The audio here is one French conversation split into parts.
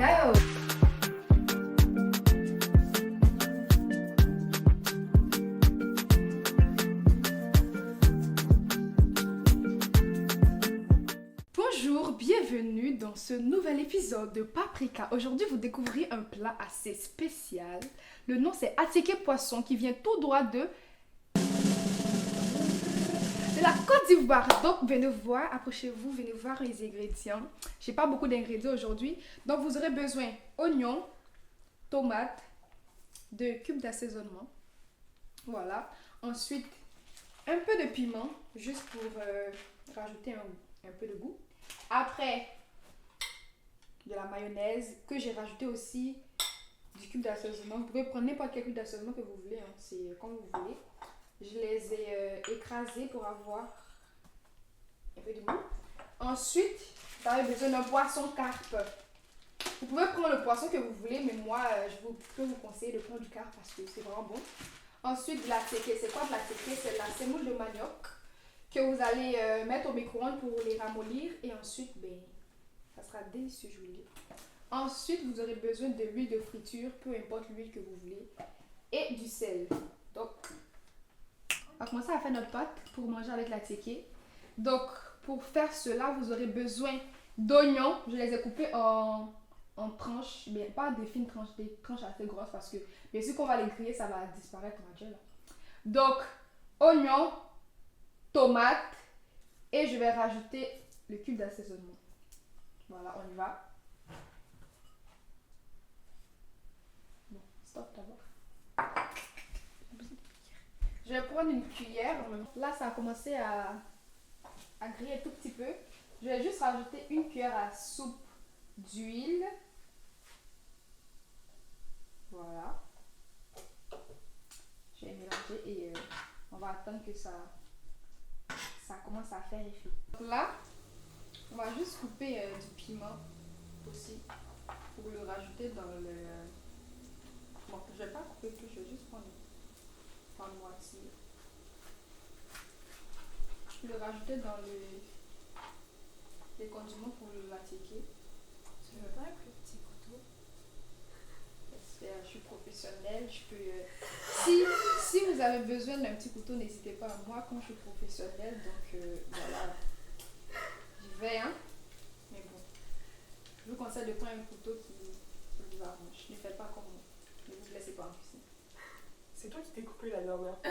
Hello! Bonjour, bienvenue dans ce nouvel épisode de Paprika. Aujourd'hui, vous découvrez un plat assez spécial. Le nom c'est Attiéké poisson qui vient tout droit de la Côte d'Ivoire. Donc, venez voir, approchez-vous, venez voir les ingrédients. J'ai pas beaucoup d'ingrédients aujourd'hui. Donc, vous aurez besoin oignons, tomates, 2 cubes d'assaisonnement. Voilà. Ensuite, un peu de piment, juste pour rajouter un peu de goût. Après, de la mayonnaise que j'ai rajouté aussi du cube d'assaisonnement. Vous pouvez prendre n'importe quel cube d'assaisonnement que vous voulez, hein. C'est comme vous voulez. Je les ai écrasés pour avoir un peu de goût. Ensuite, vous avez besoin d'un poisson carpe. Vous pouvez prendre le poisson que vous voulez, mais moi, peux vous conseiller de prendre du carpe parce que c'est vraiment bon. Ensuite, de la teke. C'est quoi de la teke? C'est la semoule de manioc que vous allez mettre au micro-ondes pour les ramollir. Et ensuite, ça sera délicieux, je vous le dis. Ensuite, vous aurez besoin de l'huile de friture, peu importe l'huile que vous voulez, et du sel. Donc, on va commencer à faire notre pâte pour manger avec la teke. Donc, pour faire cela, vous aurez besoin d'oignons. Je les ai coupés en tranches, mais pas des fines tranches, des tranches assez grosses parce que bien sûr qu'on va les griller, ça va disparaître en entier là. Donc, oignons, tomates et je vais rajouter le cube d'assaisonnement. Voilà, on y va. Bon, stop d'abord. Je vais prendre une cuillère. Là, ça a commencé à griller un tout petit peu. Je vais juste rajouter une cuillère à soupe d'huile. Voilà. Je vais mélanger et on va attendre que ça commence à faire effet. Donc là, on va juste couper du piment aussi pour le rajouter dans le... Bon, je vais pas couper tout, je vais juste prendre moitié. Je vais le rajouter dans les condiments pour l'attiéké. Tu ne veux pas un plus petit couteau? Je suis professionnelle, je peux... Si vous avez besoin d'un petit couteau, n'hésitez pas à moi quand je suis professionnelle. Donc voilà, j'y vais, hein. Mais bon, je vous conseille de prendre un couteau qui vous arrange. Ne faites pas comme moi. Ne vous blessez pas en cuisine. C'est toi qui t'es coupé la dernière fois.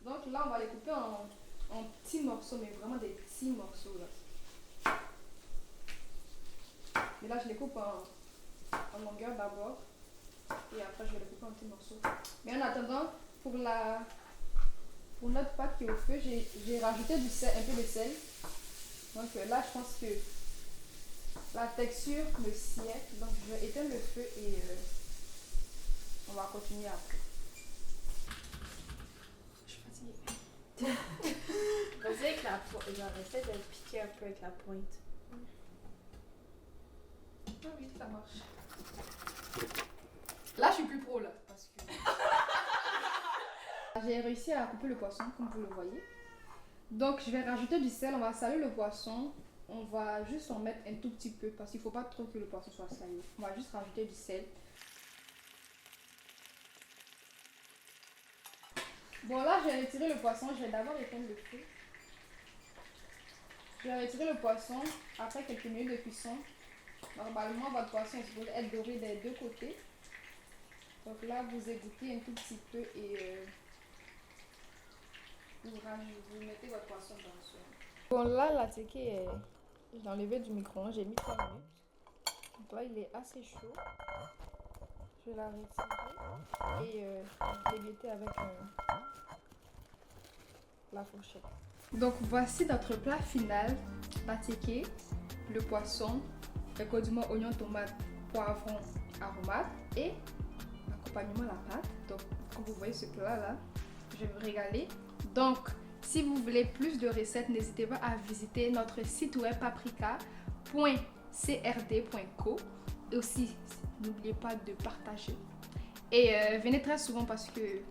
Donc là, on va les couper en petits morceaux, mais vraiment des petits morceaux là. Mais là, je les coupe en longueur d'abord. Et après, je vais les couper en petits morceaux. Mais en attendant, pour notre pâte qui est au feu, j'ai rajouté du sel, un peu de sel. Donc là, je pense que la texture me sied. Donc je vais éteindre le feu et on va continuer après. Je suis fatiguée. Vas-y avec la pointe. Essaie de piquer un peu avec la pointe. Ah oui, ça marche. Là, je suis plus pro là. Parce que... J'ai réussi à couper le poisson comme vous le voyez. Donc je vais rajouter du sel. On va saler le poisson. On va juste en mettre un tout petit peu parce qu'il ne faut pas trop que le poisson soit salé. On va juste rajouter du sel. Bon là, je vais retirer le poisson. Je vais d'abord éteindre le feu. Je vais retirer le poisson après quelques minutes de cuisson. Normalement, votre poisson est supposé être doré des deux côtés. Donc là, vous égouttez un tout petit peu et vous mettez votre poisson dans le soin. Bon là, l'attiéké, je l'ai enlevé du micro-ondes, j'ai mis 3 minutes. Donc là, il est assez chaud. Je vais la retirer et l'éviter avec la fourchette. Donc voici notre plat final, l'attiéké, le poisson, les condiments oignons, tomates, poivrons, aromates et l'accompagnement la pâte. Donc comme vous voyez ce plat là, je vais me régaler. Donc si vous voulez plus de recettes, n'hésitez pas à visiter notre site web paprika.crd.co et aussi n'oubliez pas de partager et venez très souvent parce que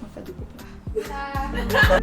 on fait de beaux plats.